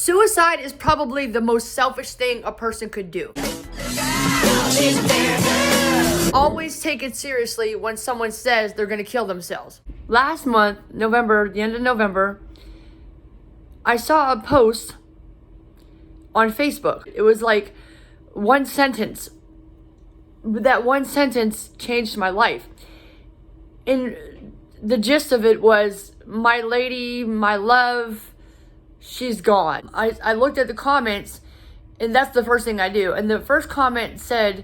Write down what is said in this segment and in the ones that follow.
Suicide is probably the most selfish thing a person could do. Always take it seriously when someone says they're gonna kill themselves. Last month, November, the end of November, I saw a post on Facebook. It was like one sentence. That one sentence changed my life. And the gist of it was, my lady, my love, she's gone. I looked at the comments, and that's the first thing I do. And the first comment said,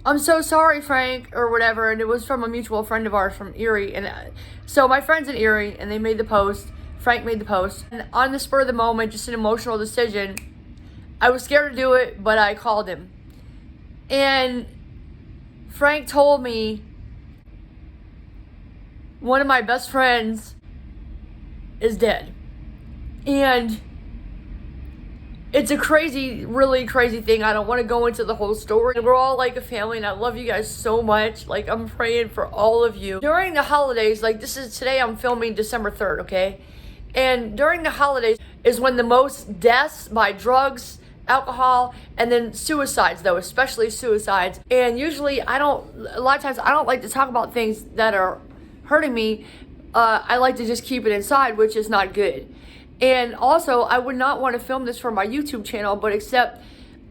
"I'm so sorry, Frank," or whatever. And it was from a mutual friend of ours from Erie. And so my friend's in Erie, and they made the post. Frank made the post. And on the spur of the moment, just an emotional decision, I was scared to do it, but I called him. And Frank told me one of my best friends is dead. And it's a crazy, really crazy thing. I don't want to go into the whole story. We're all like a family, and I love you guys so much. Like, I'm praying for all of you. During the holidays, like today I'm filming December 3rd, okay? And during the holidays is when the most deaths by drugs, alcohol, and then suicides, though, especially suicides. And usually a lot of times I don't like to talk about things that are hurting me. I like to just keep it inside, which is not good. And also, I would not want to film this for my YouTube channel, but except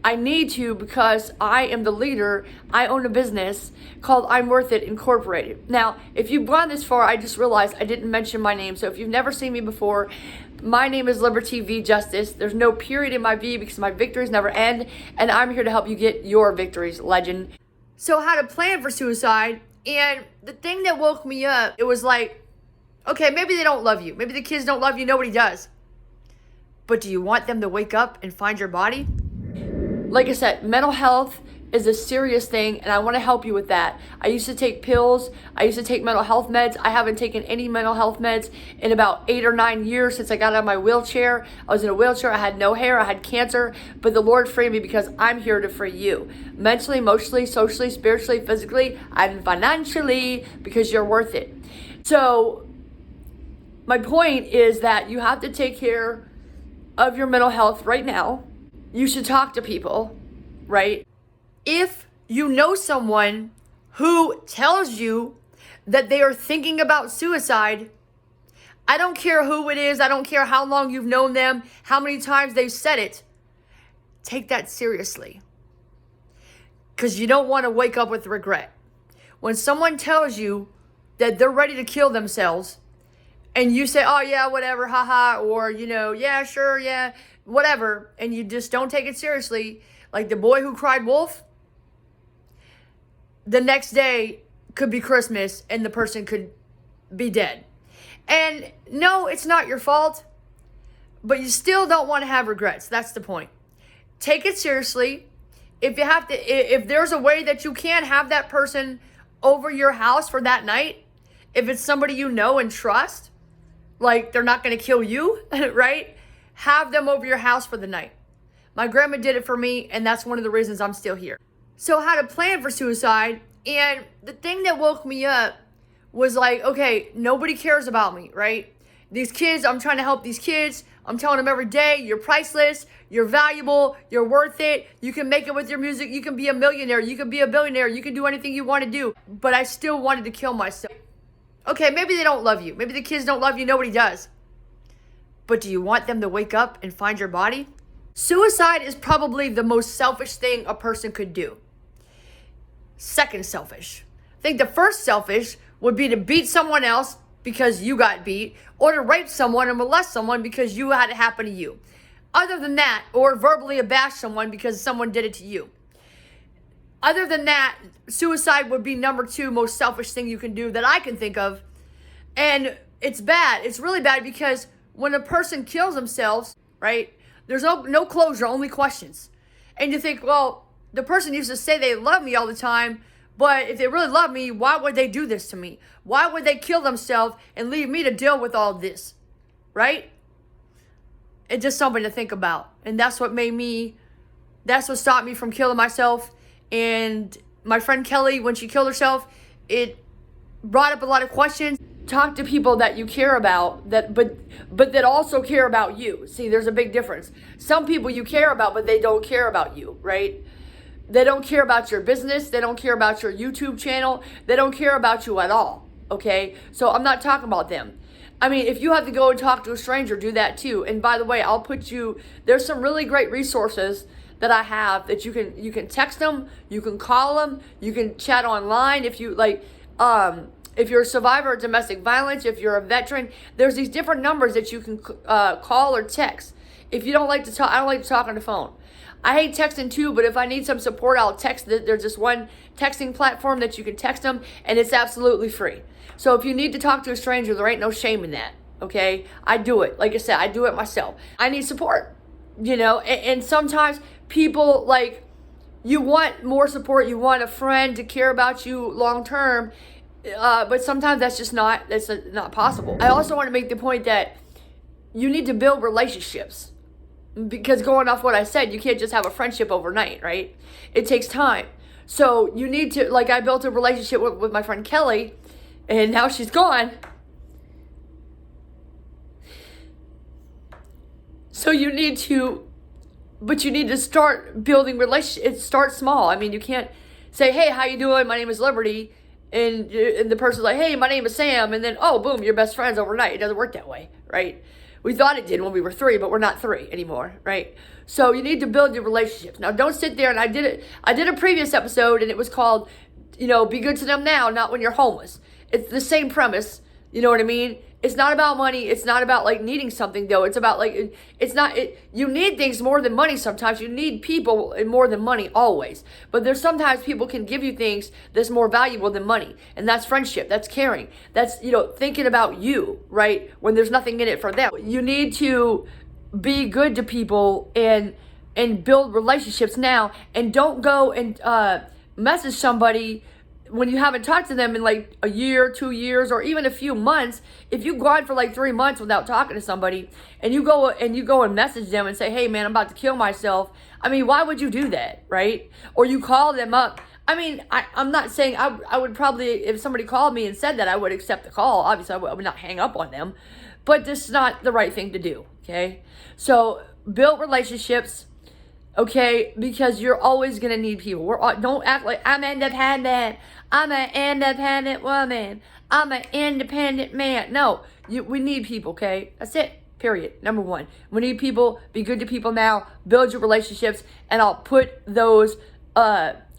I need to, because I am the leader. I own a business called I'm Worth It Incorporated. Now, if you've gone this far, I just realized I didn't mention my name. So if you've never seen me before, my name is Liberty V Justice. There's no period in my V because my victories never end. And I'm here to help you get your victories, legend. So how to plan for suicide. And the thing that woke me up, it was like, okay, maybe they don't love you. Maybe the kids don't love you. Nobody does. But do you want them to wake up and find your body? Like I said, mental health is a serious thing, and I want to help you with that. I used to take pills. I used to take mental health meds. I haven't taken any mental health meds in about 8 or 9 years since I got out of my wheelchair. I was in a wheelchair. I had no hair. I had cancer. But the Lord freed me because I'm here to free you. Mentally, emotionally, socially, spiritually, physically, and financially, because you're worth it. So my point is that you have to take care of your mental health right now. You should talk to people, right? If you know someone who tells you that they are thinking about suicide, I don't care who it is, I don't care how long you've known them, how many times they've said it, take that seriously. Because you don't want to wake up with regret. When someone tells you that they're ready to kill themselves, and you say, oh yeah, whatever, haha, or yeah, sure, yeah, whatever, and you just don't take it seriously, like the boy who cried wolf, the next day could be Christmas and the person could be dead. And no, it's not your fault, but you still don't want to have regrets. That's the point. Take it seriously. If there's a way that you can have that person over your house for that night, if it's somebody you know and trust, like they're not going to kill you, right? Have them over your house for the night. My grandma did it for me, and that's one of the reasons I'm still here. So how to plan for suicide. And the thing that woke me up was like, okay, nobody cares about me, right? These kids, I'm trying to help these kids. I'm telling them every day, you're priceless, you're valuable, you're worth it. You can make it with your music. You can be a millionaire. You can be a billionaire. You can do anything you want to do. But I still wanted to kill myself. Okay, maybe they don't love you. Maybe the kids don't love you. Nobody does. But do you want them to wake up and find your body? Suicide is probably the most selfish thing a person could do. Second selfish. I think the first selfish would be to beat someone else because you got beat, or to rape someone or molest someone because you had it happen to you. Other than that, or verbally abash someone because someone did it to you. Other than that, suicide would be number 2 most selfish thing you can do that I can think of. And it's bad. It's really bad because when a person kills themselves, right, there's no closure, only questions. And you think, well, the person used to say they love me all the time, but if they really love me, why would they do this to me? Why would they kill themselves and leave me to deal with all this, right? It's just something to think about. And that's what stopped me from killing myself. And my friend Kelly, when she killed herself, it brought up a lot of questions. talk to people that you care about, but that also care about you. See, there's a big difference. Some people you care about, but they don't care about you, right? They don't care about your business. They don't care about your YouTube channel. They don't care about you at all, okay? So I'm not talking about them. I mean, if you have to go and talk to a stranger, do that too. And by the way, there's some really great resources that I have that you can text them, you can call them, you can chat online if you like, if you're a survivor of domestic violence, if you're a veteran, there's these different numbers that you can call or text. If you don't like to talk, I don't like to talk on the phone. I hate texting too, but if I need some support, I'll text. There's this one texting platform that you can text them, and it's absolutely free. So if you need to talk to a stranger, there ain't no shame in that, okay? I do it. Like I said, I do it myself. I need support, and sometimes people, like, you want more support. You want a friend to care about you long term, but sometimes that's not possible. I also want to make the point that you need to build relationships. Because going off what I said, you can't just have a friendship overnight, right? It takes time. So you need to, like, I built a relationship with my friend Kelly, and now she's gone. So you need to start building relationships. Start small. I mean, you can't say, hey, how you doing? My name is Liberty. And the person's like, hey, my name is Sam. And then, oh, boom, you're best friends overnight. It doesn't work that way, right? We thought it did when we were 3, but we're not 3 anymore, right? So you need to build your relationships. Now, don't sit there, and I did a previous episode, and it was called, be good to them now, not when you're homeless. It's the same premise, you know what I mean? It's not about money. It's not about, like, needing something, though. It's about, like, you need things more than money sometimes. You need people more than money always. But there's sometimes people can give you things that's more valuable than money. And that's friendship. That's caring. That's, thinking about you, right? When there's nothing in it for them. You need to be good to people and build relationships now. And don't go and message somebody when you haven't talked to them in like a year, 2 years, or even a few months. If you go on for like 3 months without talking to somebody, and you go and message them and say, hey man, I'm about to kill myself. I mean, why would you do that, right? Or you call them up. I mean, I'm not saying I would probably, if somebody called me and said that, I would accept the call. Obviously, I would not hang up on them, but this is not the right thing to do, okay? So build relationships, okay, because you're always going to need people. Don't act like I'm independent. I'm an independent woman. I'm an independent man. No, we need people, okay? That's it, period. Number 1. We need people. Be good to people now. Build your relationships. And I'll put those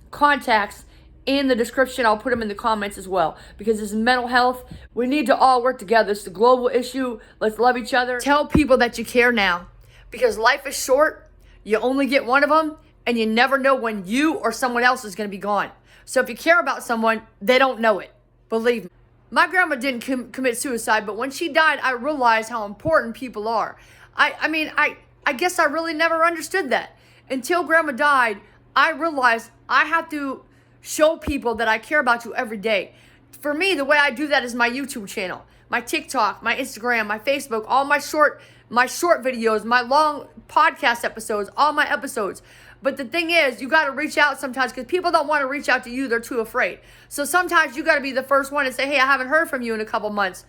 contacts in the description. I'll put them in the comments as well. Because this is mental health. We need to all work together. It's a global issue. Let's love each other. Tell people that you care now. Because life is short. You only get one of them, and you never know when you or someone else is going to be gone. So if you care about someone, they don't know it. Believe me. My grandma didn't commit suicide, but when she died, I realized how important people are. I guess I really never understood that. Until grandma died, I realized I have to show people that I care about you every day. For me, the way I do that is my YouTube channel, my TikTok, my Instagram, my Facebook, all my short videos, my long podcast episodes, all my episodes. But the thing is, you got to reach out sometimes because people don't want to reach out to you. They're too afraid. So sometimes you got to be the first one and say, hey, I haven't heard from you in a couple months.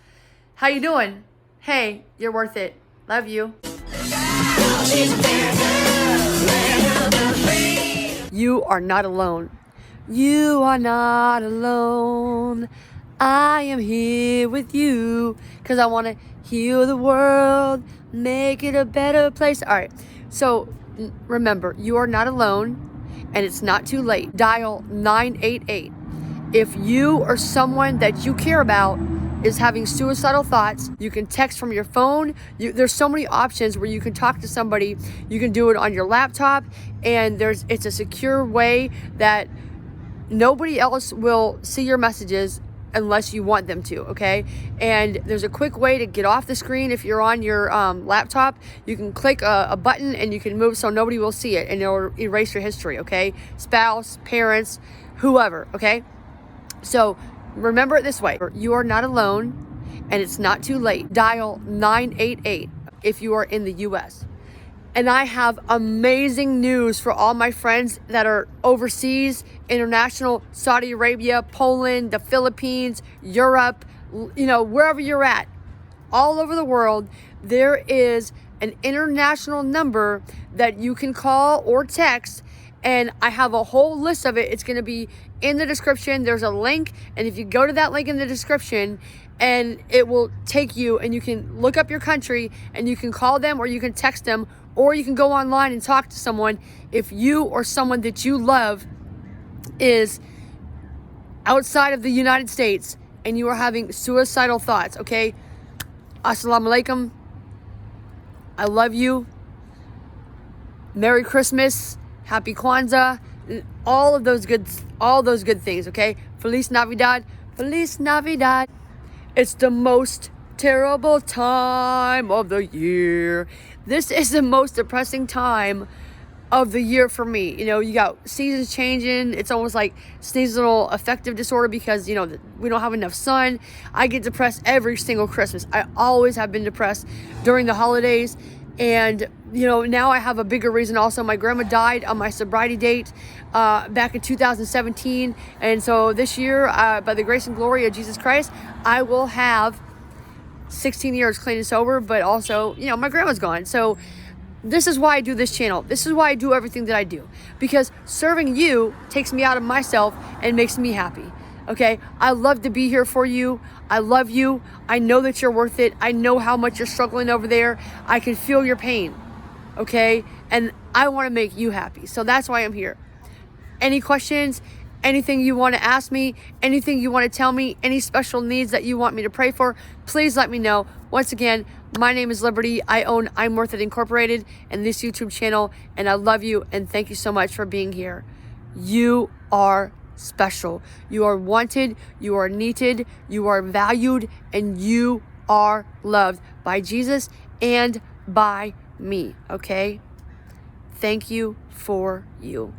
How you doing? Hey, you're worth it. Love you. You are not alone. You are not alone. I am here with you because I want to heal the world, make it a better place. All right, so remember, you are not alone, and it's not too late. Dial 988. If you or someone that you care about is having suicidal thoughts, you can text from your phone. There's so many options where you can talk to somebody. You can do it on your laptop, and it's a secure way that nobody else will see your messages unless you want them to, okay? And there's a quick way to get off the screen. If you're on your laptop, you can click a button and you can move so nobody will see it, and it'll erase your history, okay? Spouse, parents, whoever, okay? So remember it this way. You are not alone, and it's not too late. Dial 988 if you are in the U.S. And I have amazing news for all my friends that are overseas, international, Saudi Arabia, Poland, the Philippines, Europe, wherever you're at, all over the world, there is an international number that you can call or text. And I have a whole list of it. It's going to be in the description. There's a link. And if you go to that link in the description, and it will take you, and you can look up your country, and you can call them, or you can text them, or you can go online and talk to someone. If you or someone that you love is outside of the United States and you are having suicidal thoughts, okay? Assalamu alaikum. I love you. Merry Christmas. Happy Kwanzaa, all those good things, okay? Feliz Navidad, Feliz Navidad. It's the most terrible time of the year. This is the most depressing time of the year for me. You got seasons changing. It's almost like seasonal affective disorder because, we don't have enough sun. I get depressed every single Christmas. I always have been depressed during the holidays. And, now I have a bigger reason also. My grandma died on my sobriety date back in 2017. And so this year, by the grace and glory of Jesus Christ, I will have 16 years clean and sober. But also, my grandma's gone. So this is why I do this channel. This is why I do everything that I do. Because serving you takes me out of myself and makes me happy. Okay, I love to be here for you. I love you. I know that you're worth it. I know how much you're struggling over there. I can feel your pain. Okay, and I want to make you happy. So that's why I'm here. Any questions? Anything you want to ask me? Anything you want to tell me? Any special needs that you want me to pray for? Please let me know. Once again, my name is Liberty. I own I'm Worth It Incorporated and this YouTube channel. And I love you and thank you so much for being here. You are special. You are wanted, you are needed, you are valued, and you are loved by Jesus and by me, okay? Thank you for you.